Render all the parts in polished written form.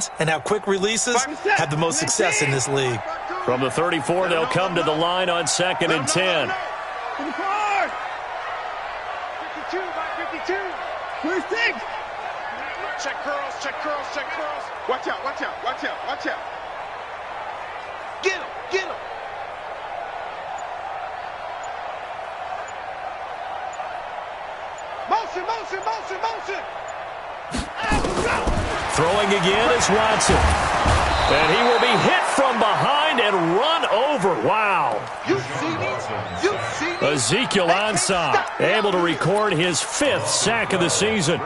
hands and how quick releases have the most success in this league. From the 34, they'll come to the line on 2nd and 10. 52 by 52. 26. Check curls, check curls, check curls. Watch out, watch out, watch out, watch out. Get him, get him. Motion, motion, motion, motion. Throwing again is Watson. And he will be hit from behind and run over. Wow. You see these? You see these? Ezekiel Ansah able to record his 5th sack of the season.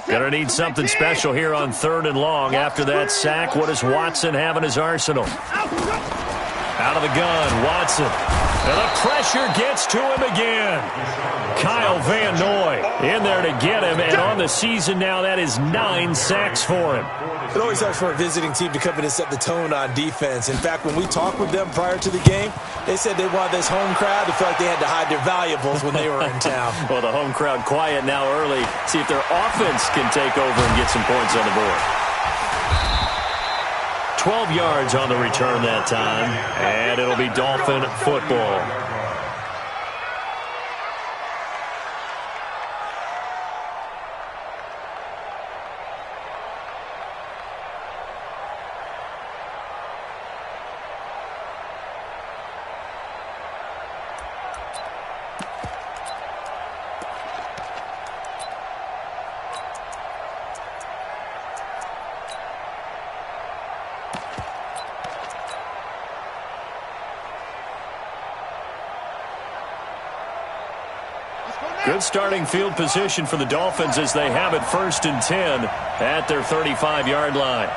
Gonna need something special here on 3rd and long. After that sack, what does Watson have in his arsenal? Out of the gun, Watson. And the pressure gets to him again. Kyle Van Noy in there to get him. And on the season now, that is 9 sacks for him. It always helps for a visiting team to come in and set the tone on defense. In fact, when we talked with them prior to the game, they said they wanted this home crowd to feel like they had to hide their valuables when they were in town. Well, the home crowd quiet now early. See if their offense can take over and get some points on the board. 12 yards on the return that time, and it'll be Dolphin football. Good starting field position for the Dolphins as they have it 1st and 10 at their 35-yard line.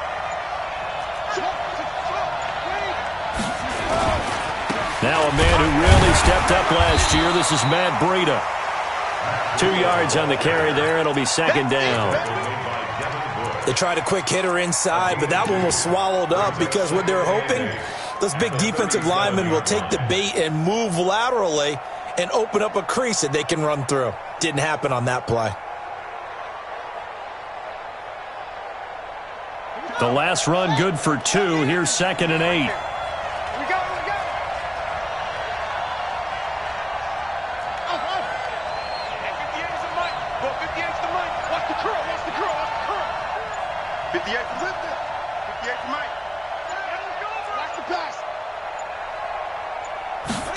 Now a man who really stepped up last year. This is Matt Breida. 2 yards on the carry there. It'll be 2nd down. They tried a quick hitter inside, but that one was swallowed up because what they're hoping, those big defensive linemen will take the bait and move laterally and open up a crease that they can run through. Didn't happen on that play. The last run good for 2. Here's 2nd and 8.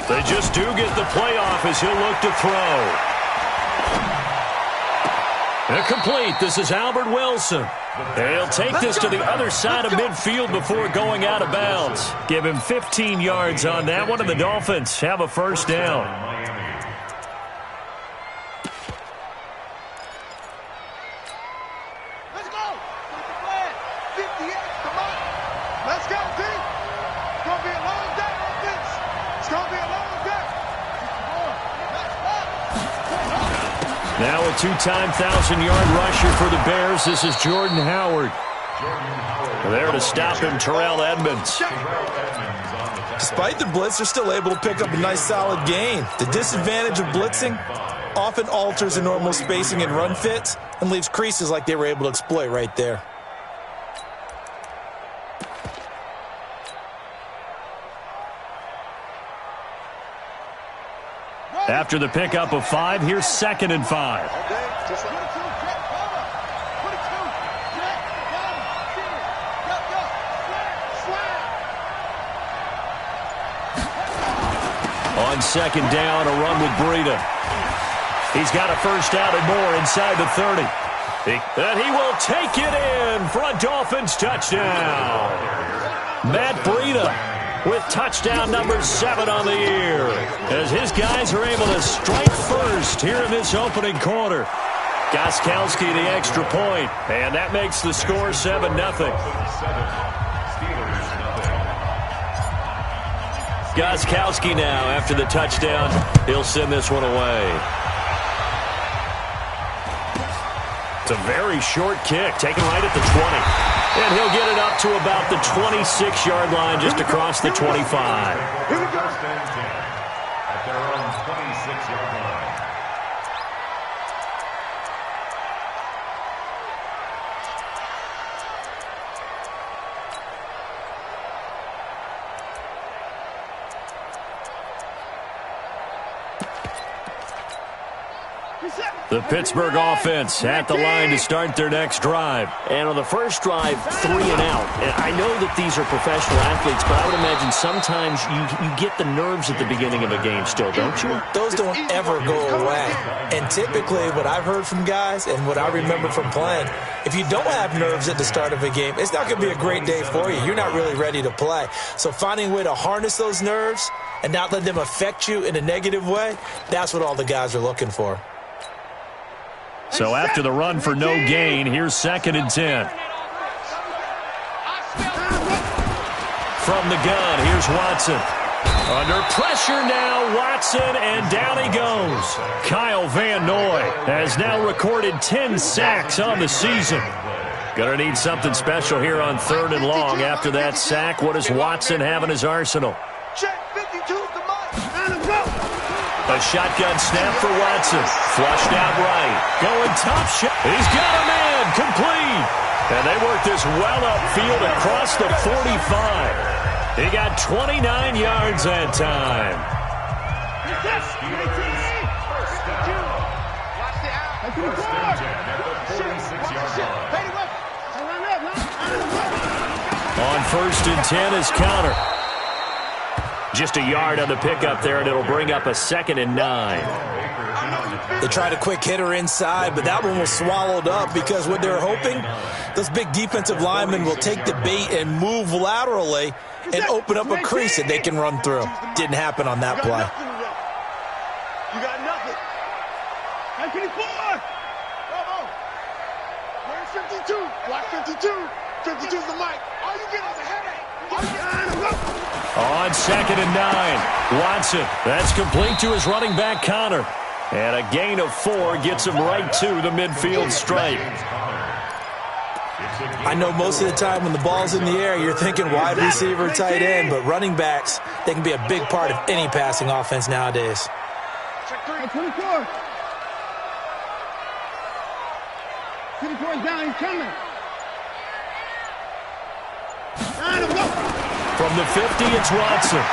They just do get the playoff as he'll look to throw. Incomplete. This is Albert Wilson. He'll take this to the other side of midfield before going out of bounds. Give him 15 yards on that one, and the Dolphins have a 1st down. Let's go. 58, come on. Let's go, D. It's going to be a long day, offense. It's going to be a long day. Now a 2-time 1,000-yard rusher for the Bears. This is Jordan Howard. There to stop him, Terrell Edmonds. Despite the blitz, they're still able to pick up a nice solid gain. The disadvantage of blitzing often alters the normal spacing and run fits and leaves creases like they were able to exploit right there. After the pickup of 5, here's 2nd and 5. On 2nd down, a run with Breida. He's got a 1st down and more inside the 30. And he will take it in for a Dolphins touchdown. Matt Breida with touchdown number 7 on the year, as his guys are able to strike first here in this opening quarter. Gostkowski the extra point, and that makes the score 7-0. Gostkowski now, after the touchdown, he'll send this one away. It's a very short kick, taken right at the 20. And he'll get it up to about the 26-yard line, just across the 25. Here we go. At their own 26-yard line. The Pittsburgh offense at the line to start their next drive. And on the first drive, 3 and out. And I know that these are professional athletes, but I would imagine sometimes you get the nerves at the beginning of a game still, don't you? Those don't ever go away. And typically what I've heard from guys and what I remember from playing, if you don't have nerves at the start of a game, it's not going to be a great day for you. You're not really ready to play. So finding a way to harness those nerves and not let them affect you in a negative way, that's what all the guys are looking for. So after the run for no gain, here's 2nd and 10. From the gun, here's Watson. Under pressure now, Watson, and down he goes. Kyle Van Noy has now recorded 10 sacks on the season. Gonna need something special here on 3rd and long. After that sack, what does Watson have in his arsenal? A shotgun snap for Watson. Flushed out right. Going top shot. He's got a man. Complete. And they work this well upfield across the 45. He got 29 yards that time. On 1st and 10 is counter. Just a yard on the pickup there, and it'll bring up a 2nd and 9. They tried a quick hitter inside, but that one was swallowed up because what they're hoping, those big defensive linemen will take the bait and move laterally and open up a crease that they can run through. Didn't happen on that play. You got nothing. 54. Where's 52? Block 52. 52 is the mic. All you get is a headache. On 2nd and 9, Watson. That's complete to his running back, Connor. And a gain of 4 gets him right to the midfield stripe. I know most of the time when the ball's in the air, you're thinking wide receiver, tight end, but running backs, they can be a big part of any passing offense nowadays. 24. 24 is down, he's coming. From the 50, it's Watson.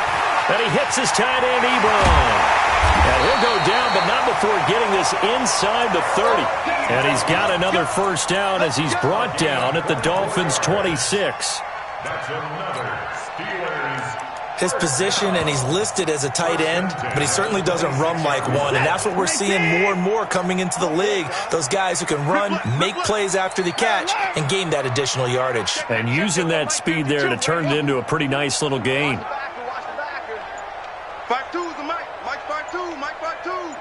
And he hits his tight end, Ebron. And he'll go down, but not before getting this inside the 30. And he's got another first down as he's brought down at the Dolphins' 26. His position, and he's listed as a tight end, but he certainly doesn't run like one, and that's what we're seeing more and more coming into the league. Those guys who can run, make plays after the catch, and gain that additional yardage. And using that speed there to turn it into a pretty nice little gain. 5-2 is the mic. Mike 5-2. Mike 5-2.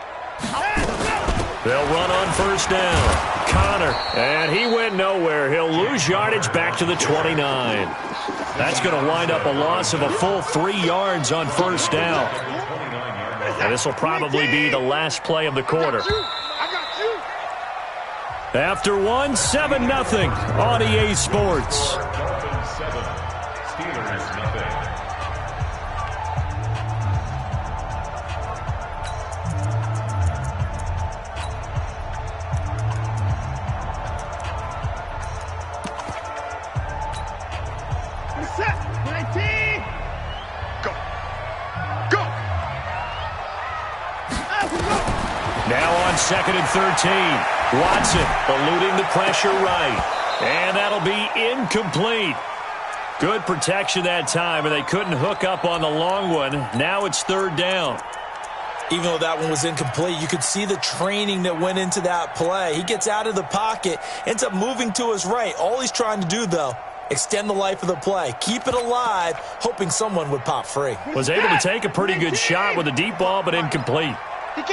They'll run on first down. Connor, and he went nowhere. He'll lose yardage back to the 29. That's going to wind up a loss of a full 3 yards on first down. And this will probably be the last play of the quarter. After one, 7-0 on EA Sports. Now on 2nd and 13. Watson eluding the pressure right. And that'll be incomplete. Good protection that time, and they couldn't hook up on the long one. Now it's 3rd down. Even though that one was incomplete, you could see the training that went into that play. He gets out of the pocket, ends up moving to his right. All he's trying to do, though, extend the life of the play. Keep it alive, hoping someone would pop free. Was able to take a pretty good shot with a deep ball, but incomplete.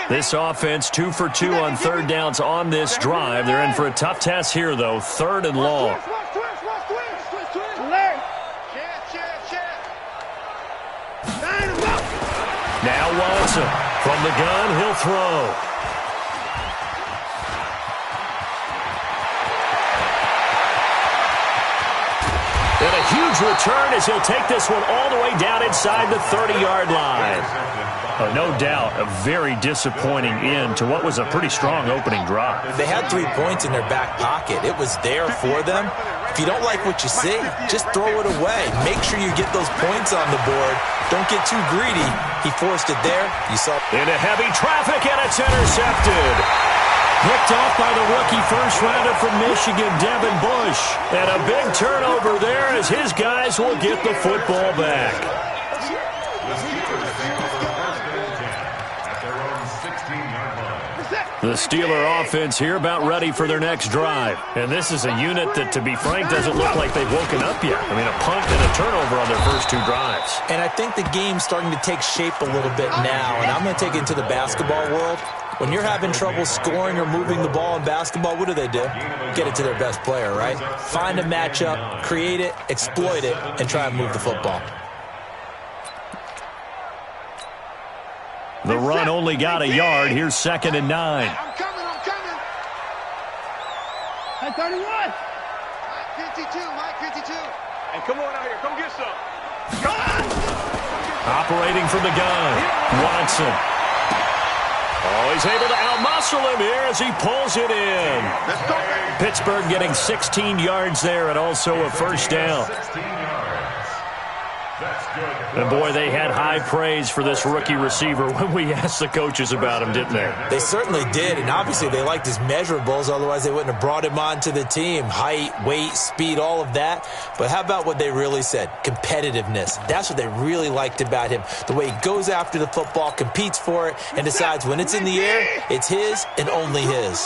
This offense 2 for 2 on 3rd downs on this drive. They're in for a tough test here, though. 3rd and long. Now Watson. From the gun, he'll throw. And a huge return as he'll take this one all the way down inside the 30-yard line. No doubt, a very disappointing end to what was a pretty strong opening drive. They had 3 points in their back pocket. It was there for them. If you don't like what you see, just throw it away. Make sure you get those points on the board. Don't get too greedy. He forced it there. You saw into heavy traffic, and it's intercepted. Picked off by the rookie first-rounder from Michigan, Devin Bush. And a big turnover there as his guys will get the football back. The Steeler offense here about ready for their next drive. And this is a unit that, to be frank, doesn't look like they've woken up yet. I mean, a punt and a turnover on their first two drives. And I think the game's starting to take shape a little bit now. And I'm going to take it into the basketball world. When you're having trouble scoring or moving the ball in basketball, what do? Get it to their best player, right? Find a matchup, create it, exploit it, and try and move the football. The run only got a yard. Here's 2nd and 9. I'm coming. At 31. Mike 52, Mike 52. Hey, come on out here. Come get some. Operating from the gun, Watson. Oh, he's able to outmuscle him here as he pulls it in. Let's go, baby. Pittsburgh getting 16 yards there and also a first down. And, boy, they had high praise for this rookie receiver when we asked the coaches about him, didn't they? They certainly did, and obviously they liked his measurables. Otherwise, they wouldn't have brought him onto the team. Height, weight, speed, all of that. But how about what they really said? Competitiveness. That's what they really liked about him. The way he goes after the football, competes for it, and decides when it's in the air, it's his and only his.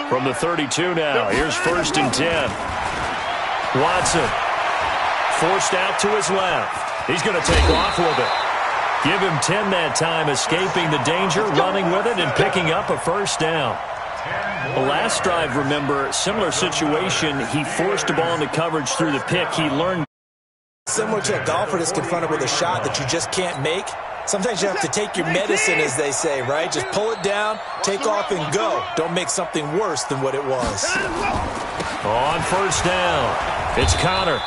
From the 32 now, here's 1st and 10. Watson forced out to his left. He's going to take off with it. Give him 10 that time, escaping the danger, running with it, and picking up a first down. The last drive, remember, similar situation. He forced the ball into coverage through the pick. He learned. Similar to a golfer that's confronted with a shot that you just can't make. Sometimes you have to take your medicine, as they say, right? Just pull it down, take off, and go. Don't make something worse than what it was. On first down, it's Connor.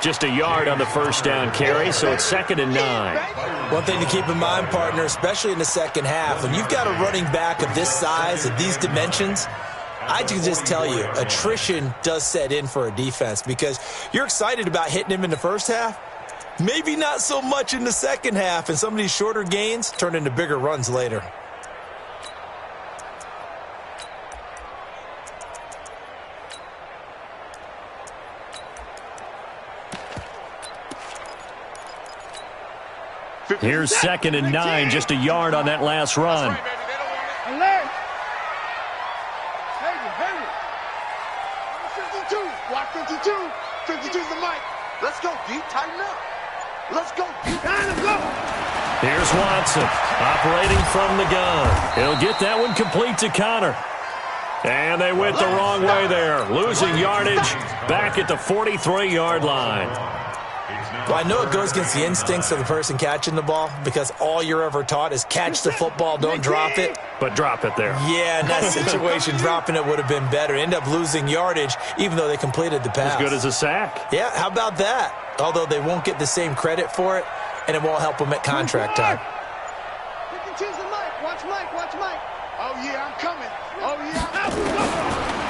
Just a yard on the first down carry, so it's 2nd and 9. One thing to keep in mind, partner, especially in the second half, when you've got a running back of this size, of these dimensions, I can just tell you, attrition does set in for a defense because you're excited about hitting him in the first half. Maybe not so much in the second half, and some of these shorter gains turn into bigger runs later. Here's 2nd and 9, just a yard on that last run. Alert. 52. Block 52. 52's the mic. Let's go deep. Tighten up. Let's go deep. Time to go. Here's Watson, operating from the gun. He'll get that one complete to Connor. And they went the wrong way there, losing yardage back at the 43-yard line. Well, I know it goes against the instincts of the person catching the ball because all you're ever taught is catch the football, don't drop it. But drop it there. Yeah, in that situation, dropping it would have been better. End up losing yardage, even though they completed the pass. As good as a sack. Yeah, how about that? Although they won't get the same credit for it, and it won't help them at contract time. 52's the mic. Watch Mike. Watch Mike. Oh, yeah, I'm coming. Oh, yeah.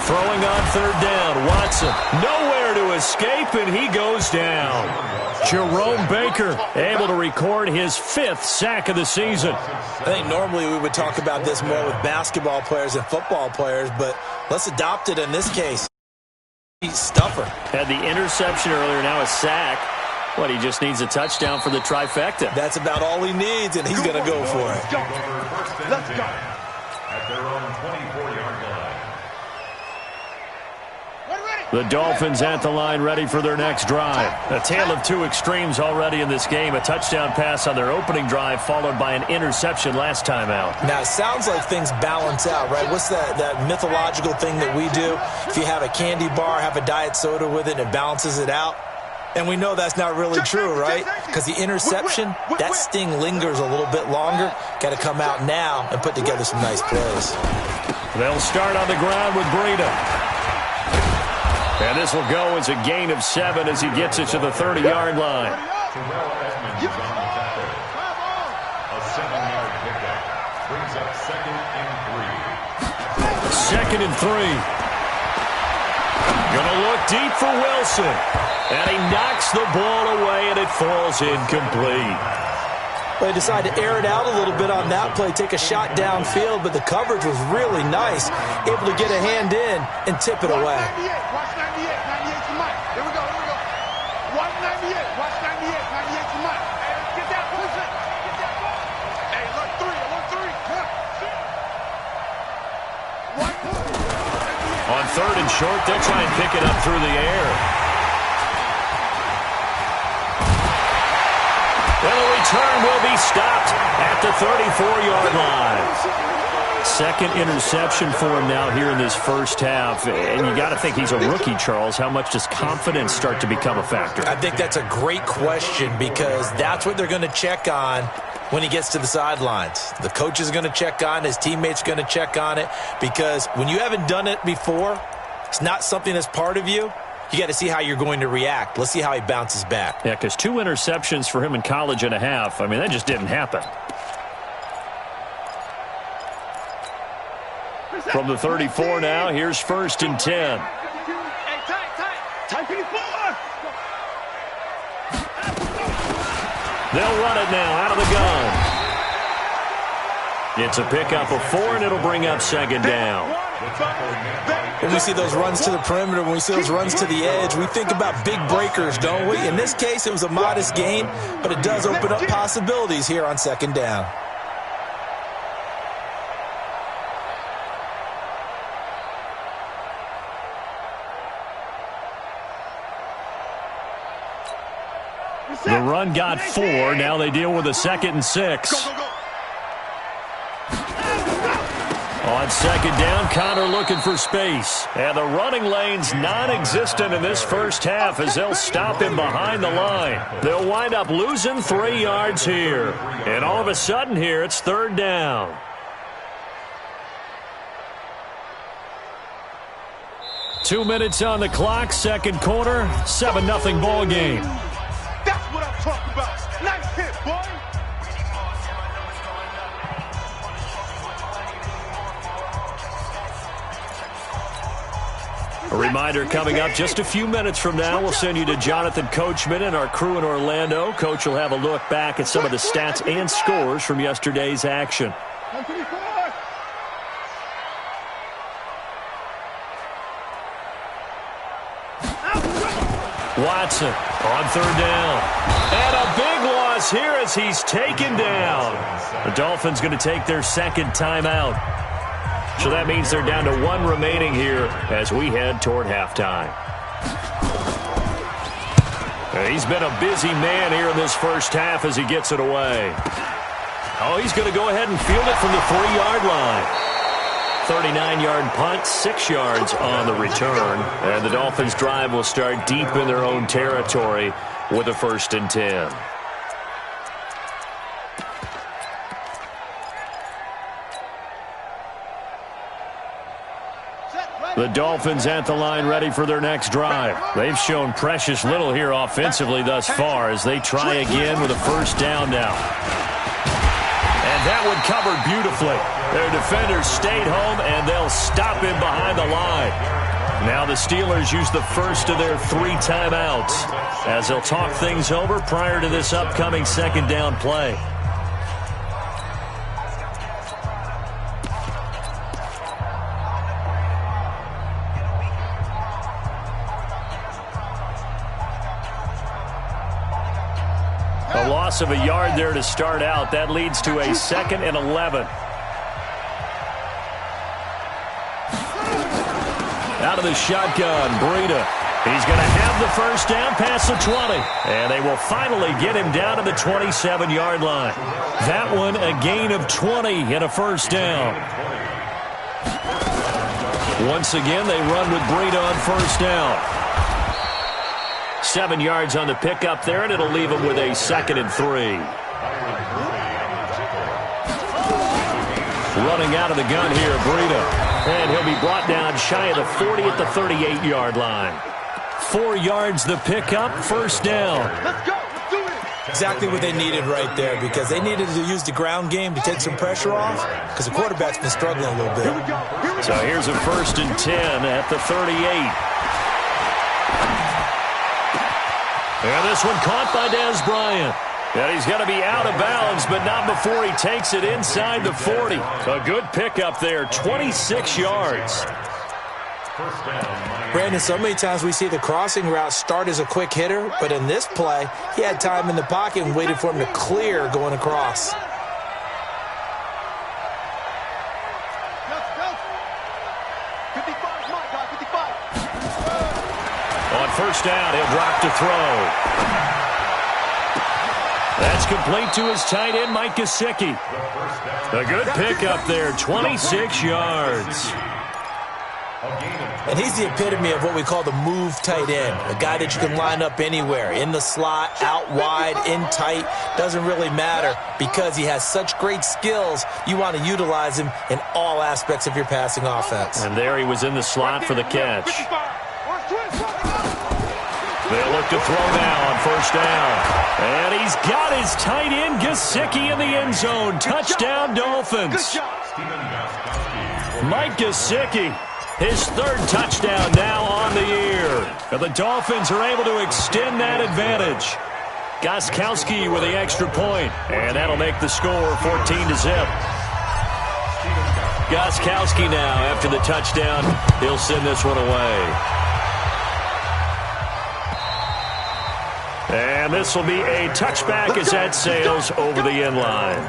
Throwing on third down, Watson. Nowhere to escape, and he goes down. Jerome Baker able to record his 5th sack of the season. I think normally we would talk about this more with basketball players and football players, but let's adopt it in this case. Stuffer. Had the interception earlier, now a sack. What, he just needs a touchdown for the trifecta. That's about all he needs, and he's going to go for it. Let's go. At their own 24-yard line. The Dolphins at the line ready for their next drive. A tale of two extremes already in this game. A touchdown pass on their opening drive followed by an interception last time out. Now, it sounds like things balance out, right? What's that mythological thing that we do? If you have a candy bar, have a diet soda with it, and it balances it out. And we know that's not really true, right? Because the interception, that sting lingers a little bit longer. Got to come out now and put together some nice plays. They'll start on the ground with Breida. And this will go as a gain of 7 as he gets it to the 30-yard line. Terrell Edmonds on the tackle. A 7-yard pickup. Brings up 2nd and 3. 2nd and 3. Gonna look deep for Wilson. And he knocks the ball away, and it falls incomplete. They decided to air it out a little bit on that play, take a shot downfield, but the coverage was really nice, able to get a hand in and tip it away. Watch 98, 98 to Mike. Here we go, here we go. Watch 98, watch 98, 98 to Mike. Hey, let's get that, push it. Get that ball. Hey, look, three, I want three. On 3rd and short, they'll try and pick it up through the air. And the return will be stopped at the 34-yard line. Second interception for him now here in this first half. And you got to think he's a rookie, Charles. How much does confidence start to become a factor? I think that's a great question because that's what they're going to check on when he gets to the sidelines. The coach is going to check on it. His teammates are going to check on it because when you haven't done it before, it's not something that's part of you. You got to see how you're going to react. Let's see how he bounces back. Yeah, because 2 interceptions for him in college and a half. I mean, that just didn't happen. From the 34 now, here's 1st and 10. Hey, tight 54. They'll run it now out of the gun. It's a pickup of 4, and it'll bring up 2nd down. When we see those runs to the perimeter, when we see those runs to the edge, we think about big breakers, don't we? In this case, it was a modest gain, but it does open up possibilities here on 2nd down. The run got 4. Now they deal with a 2nd and 6. On 2nd down, Connor looking for space. And the running lane's non-existent in this first half as they'll stop him behind the line. They'll wind up losing 3 yards here. And all of a sudden here, it's 3rd down. Two minutes on the clock, second quarter, 7-0 ball game. That's what I'm talking about. Nice hit, boy. A reminder coming up just a few minutes from now, we'll send you to Jonathan Coachman and our crew in Orlando. Coach will have a look back at some of the stats and scores from yesterday's action. Watson on 3rd down. And a big loss here as he's taken down. The Dolphins going to take their 2nd timeout. So that means they're down to 1 remaining here as we head toward halftime. He's been a busy man here in this first half as he gets it away. Oh, he's going to go ahead and field it from the 3-yard line. 39-yard punt, 6 yards on the return. And the Dolphins' drive will start deep in their own territory with a 1st and 10. The Dolphins at the line ready for their next drive. They've shown precious little here offensively thus far as they try again with a 1st down now. And that one covered beautifully. Their defenders stayed home, and they'll stop him behind the line. Now the Steelers use the first of their 3 timeouts as they'll talk things over prior to this upcoming 2nd down play. A loss of a yard there to start out. That leads to a 2nd and 11. Out of the shotgun, Breida. He's going to have the 1st down past the 20. And they will finally get him down to the 27-yard line. That one a gain of 20 and a 1st down. Once again, they run with Breida on 1st down. 7 yards on the pickup there, and it'll leave him with a 2nd and 3. Running out of the gun here, Breida. And he'll be brought down shy of the 40 at the 38-yard line. 4 yards the pickup, 1st down. Let's go. Let's do it. Exactly what they needed right there because they needed to use the ground game to take some pressure off because the quarterback's been struggling a little bit. Here we go. Here we So go. here's a 1st and 10 at the 38. And this one caught by Dez Bryant. And he's going to be out of bounds, but not before he takes it inside the 40. A good pickup there, 26 yards. Brandon, so many times we see the crossing route start as a quick hitter, but in this play, he had time in the pocket and waited for him to clear going across. On first down, he'll drop to throw. That's complete to his tight end, Mike Gesicki. A good pickup there, 26 yards. And he's the epitome of what we call the move tight end, a guy that you can line up anywhere, in the slot, out wide, in tight, doesn't really matter because he has such great skills. You want to utilize him in all aspects of your passing offense. And there he was in the slot for the catch. They'll look to throw now on first down. And he's got his tight end, Gesicki, in the end zone. Touchdown, Dolphins. Mike Gesicki, his third touchdown now on the year. And the Dolphins are able to extend that advantage. Gostkowski with the extra point, and that'll make the score 14-0. Gostkowski now, after the touchdown, he'll send this one away. And this will be a touchback as that sails over the end line.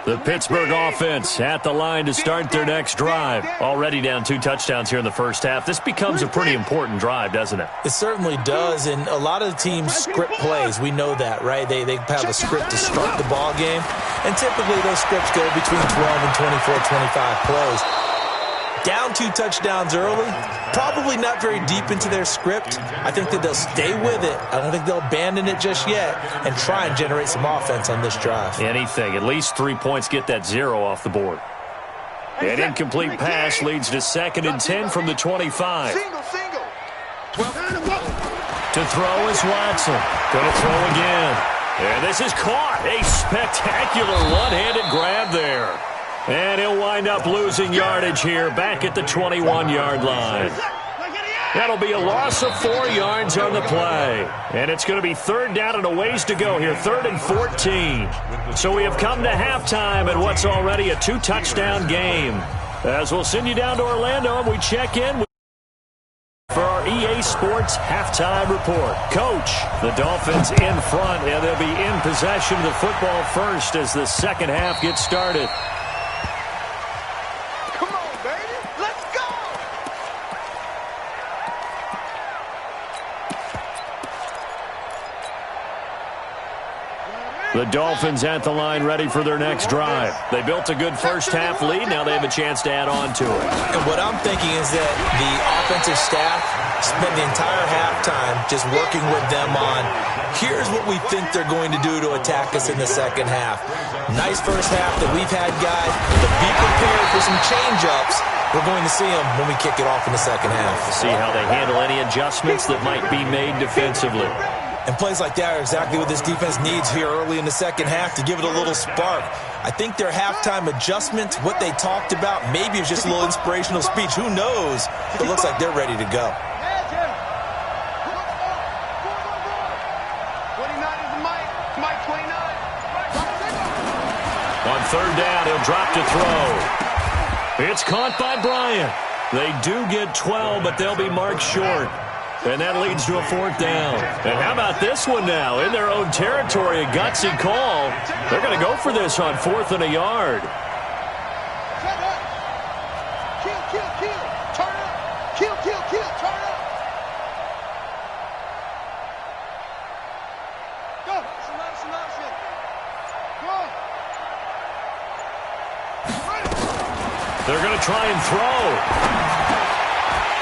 The Pittsburgh offense at the line to start their next drive. Already down 2 touchdowns here in the first half. This becomes a pretty important drive, doesn't it? It certainly does, and a lot of the teams script plays. We know that, right? They have a script to start the ball game, and typically those scripts go between 12 and 24, 25 plays. Down 2 touchdowns early, probably not very deep into their script. I think that they'll stay with it. I don't think they'll abandon it just yet and try and generate some offense on this drive. Anything. At least 3 points get that 0 off the board. An incomplete pass leads to 2nd and 10 from the 25. To throw is Watson. Going to throw again. And this is caught. A spectacular one-handed grab there. And he'll wind up losing yardage here back at the 21-yard line. That'll be a loss of 4 yards on the play. And it's going to be 3rd down and a ways to go here, 3rd and 14. So we have come to halftime at what's already a 2-touchdown game. As we'll send you down to Orlando and we check in for our EA Sports halftime report. Coach, the Dolphins in front, and they'll be in possession of the football first as the second half gets started. The Dolphins at the line ready for their next drive. They built a good first half lead. Now they have a chance to add on to it. And what I'm thinking is that the offensive staff spent the entire halftime just working with them on, here's what we think they're going to do to attack us in the second half. Nice first half that we've had, guys, but be prepared for some change-ups. We're going to see them when we kick it off in the second half. See how they handle any adjustments that might be made defensively. And plays like that are exactly what this defense needs here early in the second half to give it a little spark. I think their halftime adjustment, what they talked about, maybe it's just a little inspirational speech. Who knows? It looks like they're ready to go. 29 is Mike 29. On 3rd down, he'll drop to throw. It's caught by Bryant. They do get 12, but they'll be marked short. And that leads to a 4th down. And how about this one now? In their own territory, a gutsy call. They're going to go for this on 4th and a yard. Kill. Turn up. Kill. Turn up. Go. Some motion. Go. They're going to try and throw.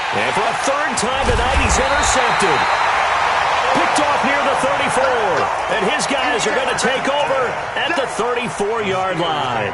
And for a 3rd time tonight, he's intercepted. Picked off near the 34. And his guys are going to take over at the 34-yard line.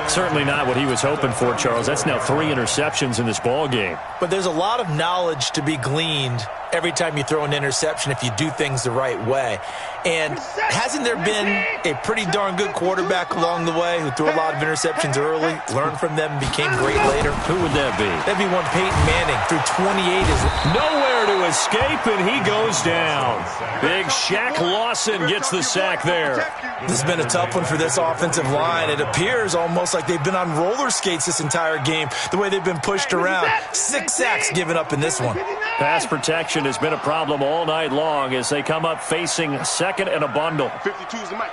Certainly not what he was hoping for, Charles. That's now 3 interceptions in this ball game. But there's a lot of knowledge to be gleaned every time you throw an interception if you do things the right way. And hasn't there been a pretty darn good quarterback along the way who threw a lot of interceptions early, learned from them, and became great later? Who would that be? That'd be one Peyton Manning. Threw 28. Nowhere to escape, and he goes down. Big Shaq Lawson gets the sack there. This has been a tough one for this offensive line. It appears almost like they've been on roller skates this entire game, the way they've been pushed around. 6 sacks given up in this one. Pass protection has been a problem all night long as they come up facing second and a bundle. 52's the mic.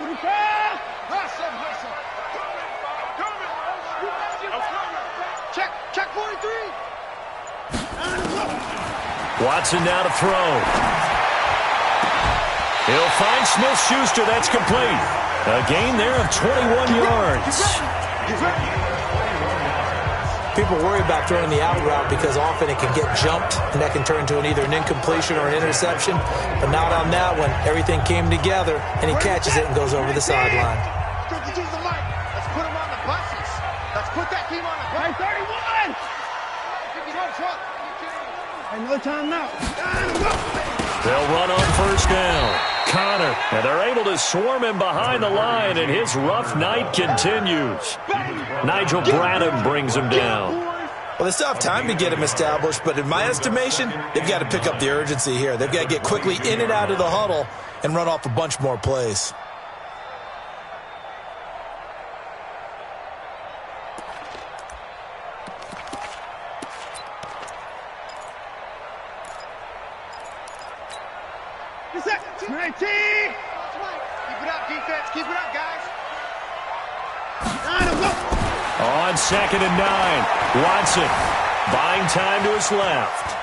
Check 43. Watson now to throw. He'll find Smith-Schuster. That's complete. A gain there of 21 yards. People worry about throwing the out route because often it can get jumped, and that can turn into either an incompletion or an interception. But not on that one. Everything came together, and he catches it and goes over the sideline. 52's the mic. Let's put him on the buses. Let's put that team on the bus. 31. Truck. Another time now. They'll run on first down. Connor, and they're able to swarm him behind the line, and his rough night continues. Nigel Bradham brings him down. Well, they still have time to get him established, but in my estimation, they've got to pick up the urgency here. They've got to get quickly in and out of the huddle and run off a bunch more plays. Keep it up, defense. Keep it up, guys. On second and 9, Watson buying time to his left.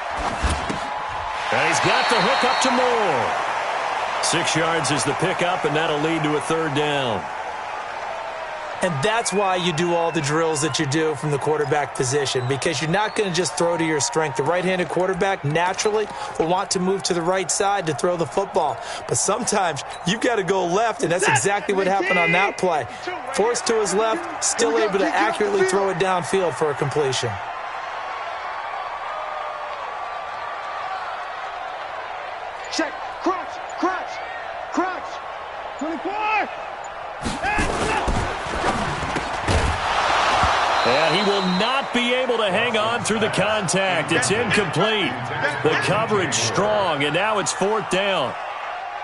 And he's got the hook up to Moore. 6 yards is the pickup, and that'll lead to a third down. And that's why you do all the drills that you do from the quarterback position, because you're not going to just throw to your strength. The right-handed quarterback naturally will want to move to the right side to throw the football. But sometimes you've got to go left, and that's exactly what happened on that play. Forced to his left, still able to accurately throw it downfield for a completion. Check. Crunch. 24. And he will not be able to hang on through the contact. It's incomplete. The coverage strong, and now it's 4th down.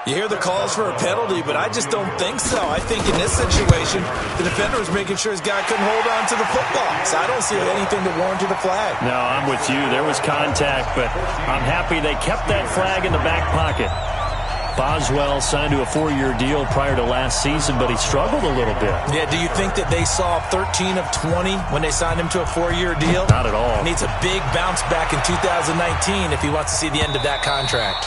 You hear the calls for a penalty, but I just don't think so. I think in this situation, the defender was making sure his guy couldn't hold on to the football. So I don't see anything to warrant the flag. No, I'm with you. There was contact, but I'm happy they kept that flag in the back pocket. Boswell signed to a 4-year deal prior to last season, but he struggled a little bit. Yeah, do you think that they saw 13 of 20 when they signed him to a 4-year deal? Not at all. He needs a big bounce back in 2019 if he wants to see the end of that contract.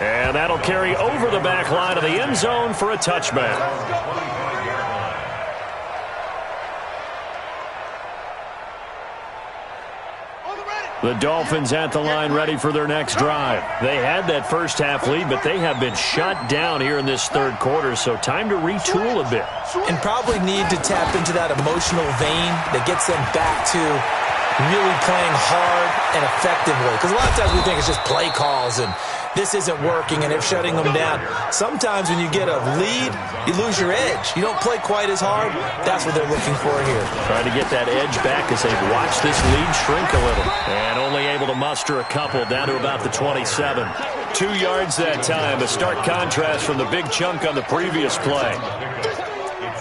And that'll carry over the back line of the end zone for a touchback. The Dolphins at the line ready for their next drive. They had that first half lead, but they have been shut down here in this third quarter, so time to retool a bit. And probably need to tap into that emotional vein that gets them back to really playing hard and effectively. Because a lot of times we think it's just play calls and this isn't working and they're shutting them down. Sometimes when you get a lead, you lose your edge. You don't play quite as hard. That's what they're looking for here. Trying to get that edge back as they've watched this lead shrink a little. And only able to muster a couple down to about the 27. 2 yards that time. A stark contrast from the big chunk on the previous play.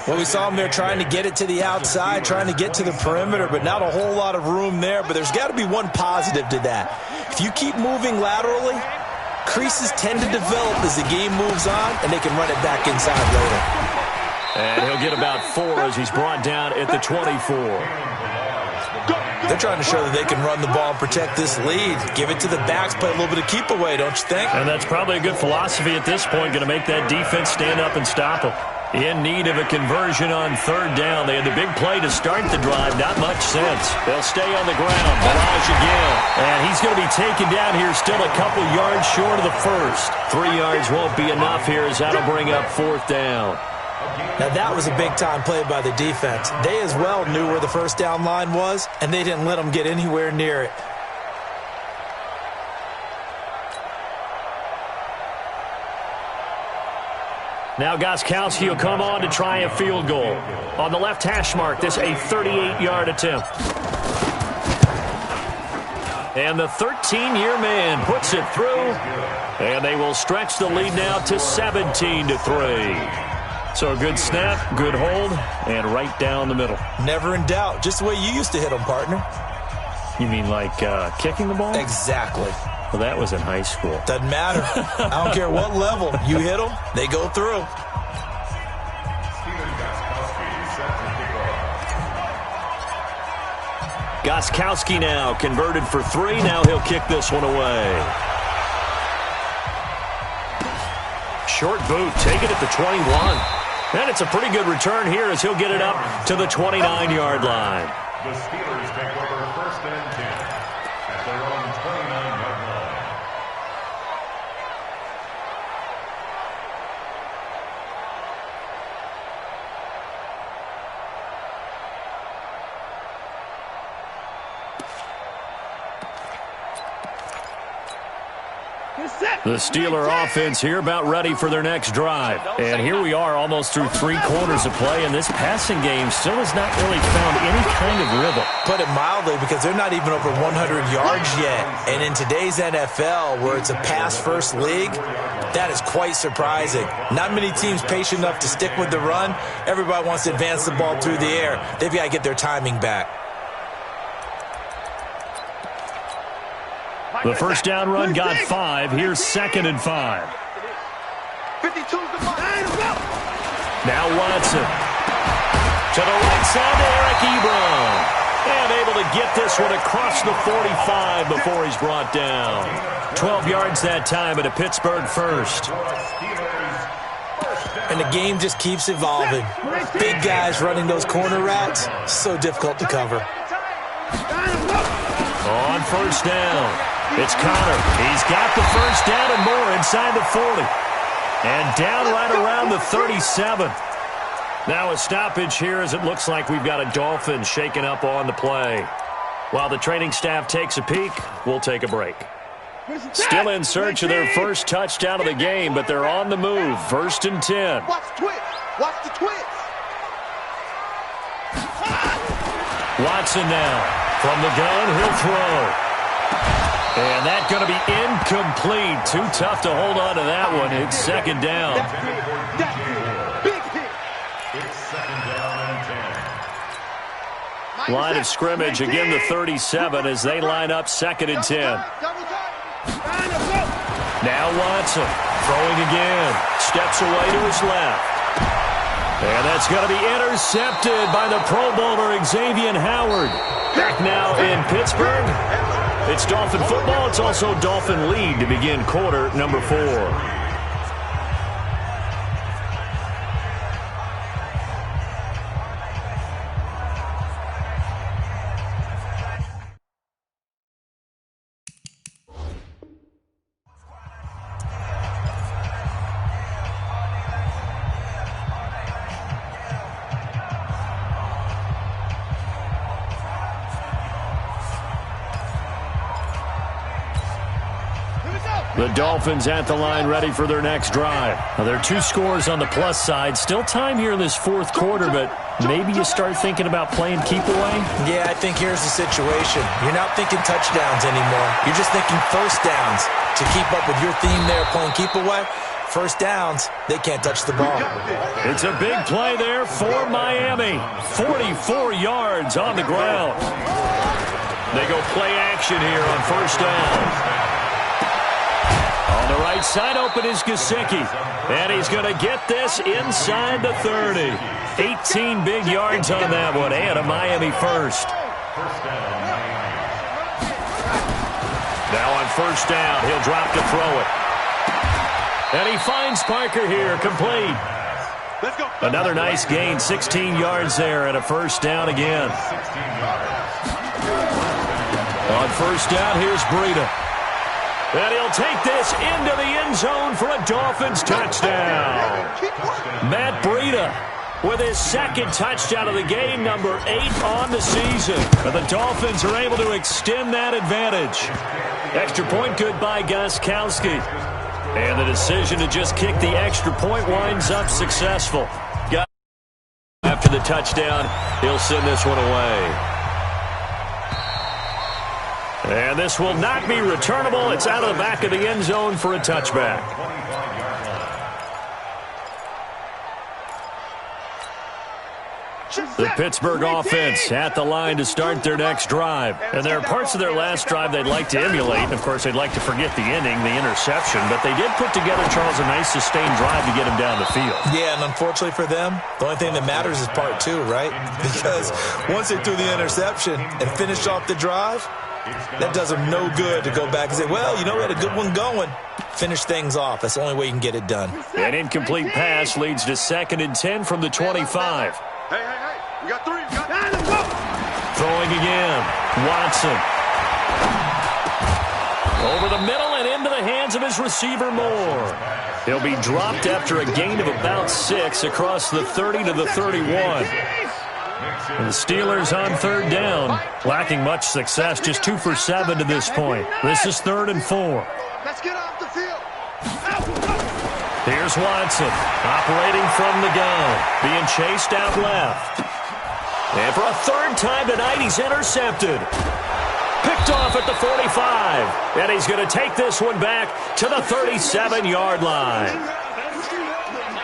Well, we saw him there trying to get it to the outside, trying to get to the perimeter, but not a whole lot of room there. But there's got to be one positive to that. If you keep moving laterally, creases tend to develop as the game moves on, and they can run it back inside later. And he'll get about 4 as he's brought down at the 24. They're trying to show that they can run the ball and protect this lead. Give it to the backs, play a little bit of keep away, don't you think? And that's probably a good philosophy at this point, going to make that defense stand up and stop them. In need of a conversion on third down. They had the big play to start the drive. Not much sense. They'll stay on the ground. Barrage again. And he's going to be taken down here still a couple yards short of the first. 3 yards won't be enough here as that'll bring up fourth down. Now that was a big-time play by the defense. They as well knew where the first down line was, and they didn't let them get anywhere near it. Now Gostkowski will come on to try a field goal. On the left hash mark, this a 38-yard attempt. And the 13-year man puts it through, and they will stretch the lead now to 17-3. So a good snap, good hold, and right down the middle. Never in doubt. Just the way you used to hit them, partner. You mean like kicking the ball? Exactly. Well, that was in high school. Doesn't matter. I don't care what level. You hit them, they go through. Gostkowski now converted for 3. Now he'll kick this one away. Short boot, take it at the 21. And it's a pretty good return here as he'll get it up to the 29-yard line. The Steelers take over first and 10 at their own 29-yard line. The Steeler offense here about ready for their next drive. And here we are almost through 3 quarters of play, and this passing game still has not really found any kind of rhythm. Put it mildly, because they're not even over 100 yards yet. And in today's NFL, where it's a pass-first league, that is quite surprising. Not many teams patient enough to stick with the run. Everybody wants to advance the ball through the air. They've got to get their timing back. The first down run got 5. Here's 2nd and 5. 52's the mark. Now Watson. To the right side to Eric Ebron. And able to get this one across the 45 before he's brought down. 12 yards that time at a Pittsburgh first. And the game just keeps evolving. Big guys running those corner routes, so difficult to cover. On first down. It's Connor. He's got the first down and more inside the 40. And down right around the 37. Now a stoppage here as it looks like we've got a Dolphin shaking up on the play. While the training staff takes a peek, we'll take a break. Still in search of their first touchdown of the game, but they're on the move. 1st and 10. Watch the twist. Watch the twist. Watson now. From the gun, he'll throw. And that's going to be incomplete. Too tough to hold on to that one. It's 2nd down. Big hit. It's 2nd down and 10. Line of scrimmage, again the 37 as they line up 2nd and 10. Now Watson throwing again. Steps away to his left. And that's going to be intercepted by the Pro Bowler Xavier Howard. Back now in Pittsburgh. It's Dolphin football. It's also Dolphin lead to begin quarter number 4. The Dolphins at the line ready for their next drive. Now, there are 2 scores on the plus side. Still time here in this 4th quarter, but maybe you start thinking about playing keep away? Yeah, I think here's the situation. You're not thinking touchdowns anymore. You're just thinking first downs. To keep up with your theme there, playing keep away, first downs, they can't touch the ball. It's a big play there for Miami. 44 yards on the ground. They go play action here on first down. On the right side, open is Gesicki. And he's going to get this inside the 30. 18 big yards on that one, and a Miami first. Now on first down, he'll drop to throw it. And he finds Parker here, complete. Let's go. Another nice gain, 16 yards there, and a first down again. 16 yards. On first down, here's Breida. And he'll take this into the end zone for a Dolphins touchdown. Matt Breida with his second touchdown of the game, number 8 on the season. And the Dolphins are able to extend that advantage. Extra point good by Gostkowski. And the decision to just kick the extra point winds up successful. After the touchdown, he'll send this one away. And this will not be returnable. It's out of the back of the end zone for a touchback. The Pittsburgh offense at the line to start their next drive. And there are parts of their last drive they'd like to emulate. And, of course, they'd like to forget the inning, the interception. But they did put together, Charles, a nice sustained drive to get him down the field. Yeah, and unfortunately for them, the only thing that matters is part 2, right? Because once they threw the interception and finished off the drive, that does them no good to go back and say, well, you know, we had a good one going. Finish things off. That's the only way you can get it done. An incomplete pass leads to 2nd and 10 from the 25. Hey. We got 3. We got 9. Let's go. Throwing again. Watson. Over the middle and into the hands of his receiver, Moore. He'll be dropped after a gain of about 6 across the 30 to the 31. And the Steelers on third down, lacking much success, just 2 for 7 to this point. This is 3rd and 4. Let's get off the field. Here's Watson, operating from the gun, being chased out left. And for a 3rd time tonight, he's intercepted. Picked off at the 45. And he's going to take this one back to the 37-yard line.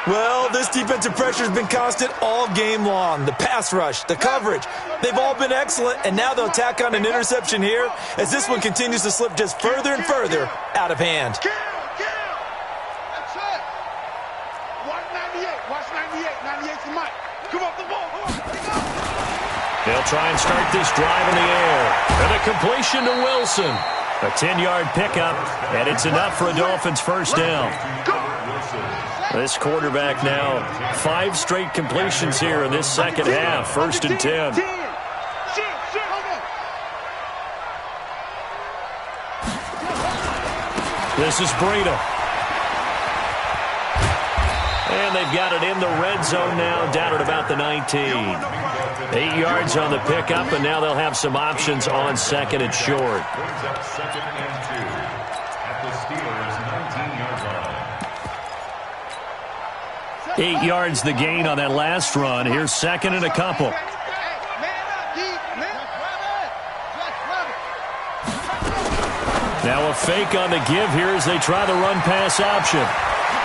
Well, this defensive pressure has been constant all game long. The pass rush, the coverage, they've all been excellent, and now they'll tack on an interception here as this one continues to slip just further and further out of hand. Kill. That's it. Watch 98. Watch 98. 98's the mic. Come off the ball. They'll try and start this drive in the air. And a completion to Wilson. A 10-yard pickup, and it's enough for a Dolphins first down. This quarterback now, 5 straight completions here in this second half. 1st and 10. This is Breida. And they've got it in the red zone now, down at about the 19. 8 yards on the pickup, and now they'll have some options on 2nd and short. Brings up 2nd and 2 at the Steelers' 19-yard line. 8 yards the gain on that last run. Here's 2nd and a couple. Now a fake on the give here as they try the run-pass option.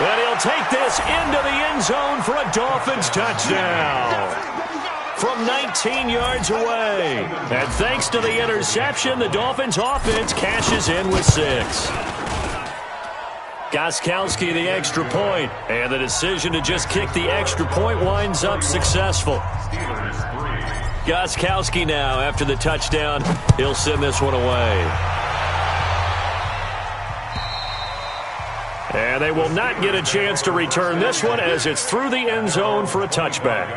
And he'll take this into the end zone for a Dolphins touchdown from 19 yards away. And thanks to the interception, the Dolphins offense cashes in with 6. Gostkowski the extra point, and the decision to just kick the extra point winds up successful. Gostkowski now, after the touchdown, he'll send this one away. And they will not get a chance to return this one as it's through the end zone for a touchback.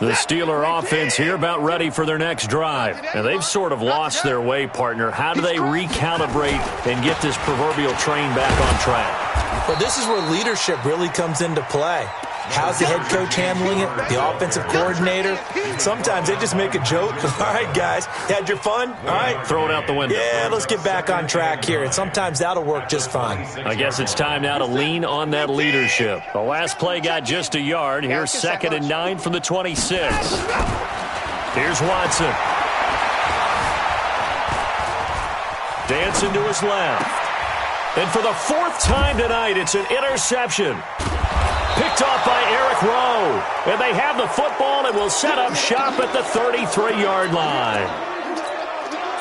The Steeler offense here about ready for their next drive. And they've sort of lost their way, partner. How do they recalibrate and get this proverbial train back on track? Well, this is where leadership really comes into play. How's the head coach handling it? The offensive coordinator? Sometimes they just make a joke. All right, guys, had your fun? All right. Throw it out the window. Yeah, let's get back on track here. And sometimes that'll work just fine. I guess it's time now to lean on that leadership. The last play got just a yard. Here's 2nd and 9 from the 26. Here's Watson. Dancing to his left. And for the 4th time tonight, it's an interception. Picked off by Eric Rowe. And they have the football and will set up shop at the 33-yard line.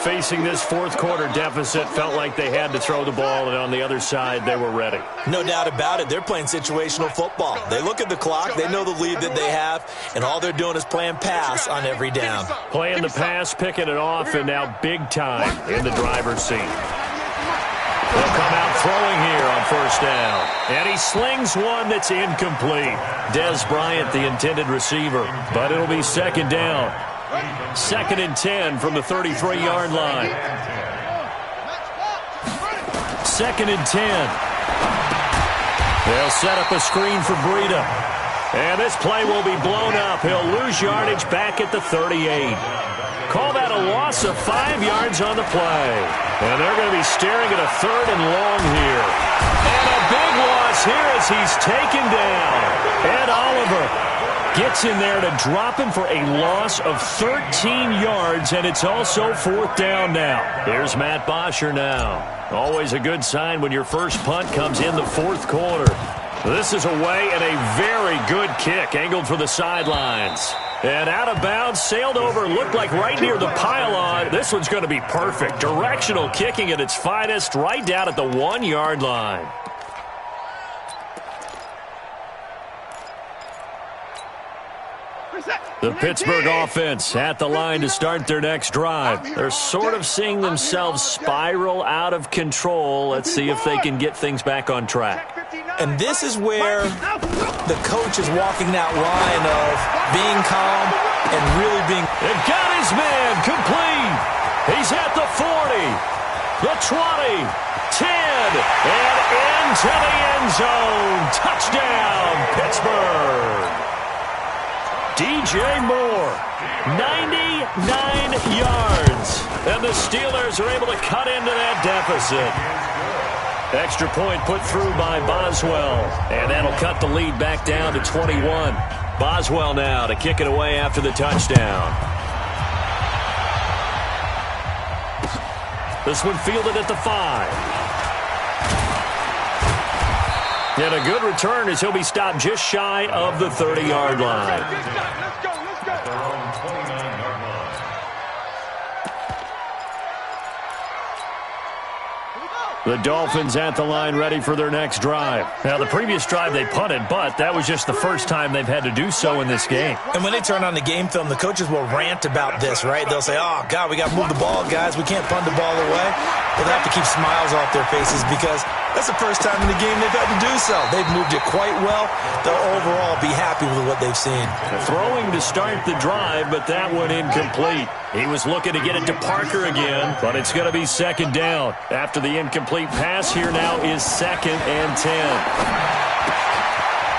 facing this fourth quarter deficit, felt like they had to throw the ball, and on the other side, they were ready. No doubt about it. They're playing situational football. They look at the clock, they know the lead that they have, and all they're doing is playing pass on every down. Playing the pass, picking it off, and now big time in the driver's seat. They'll come out throwing here on first down. And he slings one that's incomplete. Des Bryant, the intended receiver. But it'll be second down. 2nd and 10 from the 33-yard line. 2nd and 10. They'll set up a screen for Breida. And this play will be blown up. He'll lose yardage back at the 38. Call that a loss of 5 yards on the play. And they're going to be staring at a 3rd and long here. And a big loss here as he's taken down. Ed Oliver gets in there to drop him for a loss of 13 yards, and it's also 4th down now. Here's Matt Bosher now. Always a good sign when your first punt comes in the 4th quarter. This is away and a very good kick, angled for the sidelines. And out of bounds, sailed over, looked like right near the pylon. This one's going to be perfect. Directional kicking at its finest, right down at the 1-yard line. The Pittsburgh offense at the line to start their next drive. They're sort of seeing themselves spiral out of control. Let's see if they can get things back on track. And this is where the coach is walking that line of being calm and really being... They've got his man complete. He's at the 40, the 20, 10, and into the end zone. Touchdown, Pittsburgh. DJ Moore, 99 yards. And the Steelers are able to cut into that deficit. Extra point put through by Boswell. And that'll cut the lead back down to 21. Boswell now to kick it away after the touchdown. This one fielded at the 5. And a good return as he'll be stopped just shy of the 30-yard line. Let's go. At their own 29-yard line. The Dolphins at the line ready for their next drive. Now, the previous drive they punted, but that was just the first time they've had to do so in this game. And when they turn on the game film, the coaches will rant about this, right? They'll say, oh, God, we got to move the ball, guys. We can't punt the ball away. But they have to keep smiles off their faces because that's the first time in the game they've had to do so. They've moved it quite well. They'll overall be happy with what they've seen. Throwing to start the drive, but that one incomplete. He was looking to get it to Parker again, but it's going to be second down. After the incomplete pass, here now is 2nd and 10.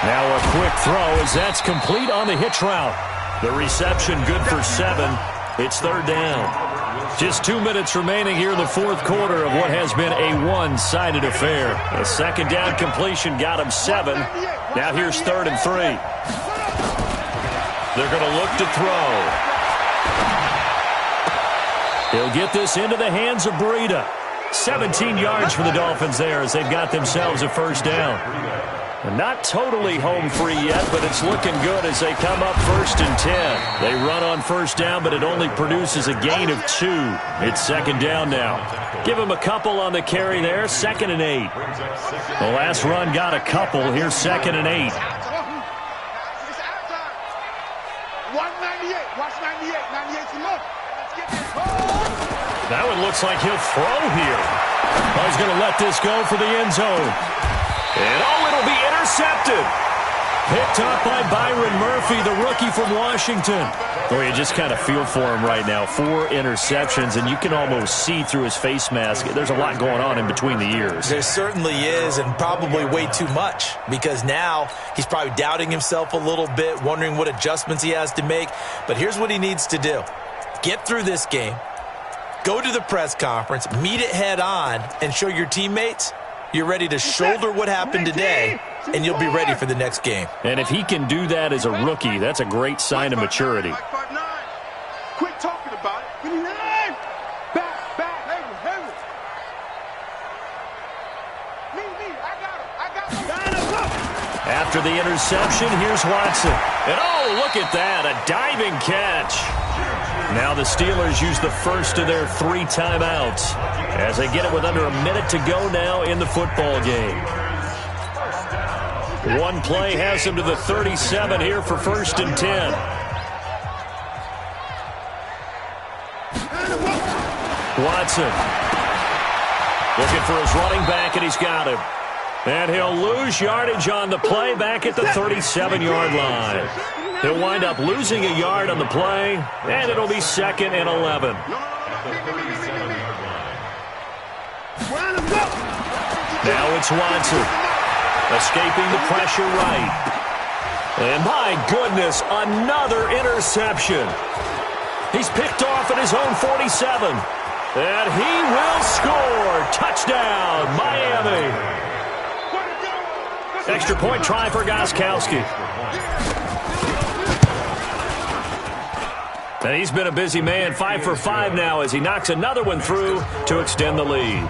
Now a quick throw as that's complete on the hitch route. The reception good for 7. It's 3rd down. Just 2 minutes remaining here in the 4th quarter of what has been a one-sided affair. A second down completion got him 7. Now here's 3rd and 3. They're going to look to throw. He'll get this into the hands of Breida. 17 yards for the Dolphins there as they've got themselves a first down. Not totally home free yet, but it's looking good as they come up 1st and 10. They run on first down, but it only produces a gain of 2. It's second down now. Give them a couple on the carry there, 2nd and 8. The last run got a couple. Here's 2nd and 8. 198. Watch 98. 98's the look. Let's get this. That one looks like he'll throw here. Oh, he's going to let this go for the end zone. And it'll be intercepted. Picked up by Byron Murphy, the rookie from Washington. Oh, you just kind of feel for him right now. 4 interceptions, and you can almost see through his face mask. There's a lot going on in between the ears. There certainly is, and probably way too much, because now he's probably doubting himself a little bit, wondering what adjustments he has to make. But here's what he needs to do. Get through this game, go to the press conference, meet it head on, and show your teammates you're ready to shoulder what happened today, and you'll be ready for the next game. And if he can do that as a rookie, that's a great sign of maturity. Quit talking about it. Back. Me. I got him. After the interception, here's Watson. And look at that, a diving catch. Now the Steelers use the first of their 3 timeouts as they get it with under a minute to go now in the football game. One play has them to the 37 here for 1st and 10. Watson looking for his running back, and he's got him. And he'll lose yardage on the play back at the 37-yard line. He'll wind up losing a yard on the play, and it'll be 2nd and 11. Now it's Watson, escaping the pressure right. And my goodness, another interception. He's picked off at his own 47. And he will score. Touchdown, Miami. Extra point try for Gostkowski. And he's been a busy man, 5 for 5 now as he knocks another one through to extend the lead.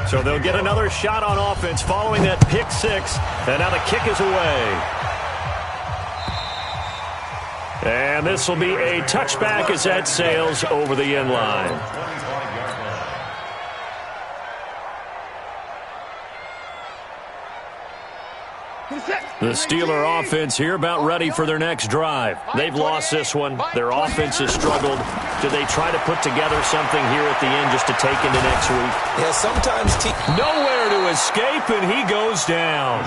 So they'll get another shot on offense following that pick 6. And now the kick is away. And this will be a touchback as that sails over the end line. The Steeler offense here about ready for their next drive. They've lost this one. Their offense has struggled. Do they try to put together something here at the end just to take into next week? Yeah, sometimes nowhere to escape, and he goes down.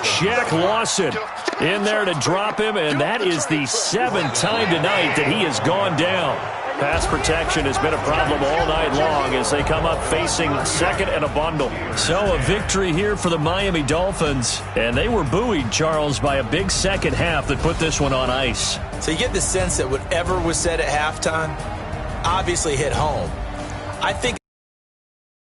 Shaq Lawson in there to drop him, and that is the 7th time tonight that he has gone down. Pass protection has been a problem all night long as they come up facing 2nd and a bundle. So a victory here for the Miami Dolphins, and they were buoyed, Charles, by a big second half that put this one on ice. So you get the sense that whatever was said at halftime obviously hit home. I think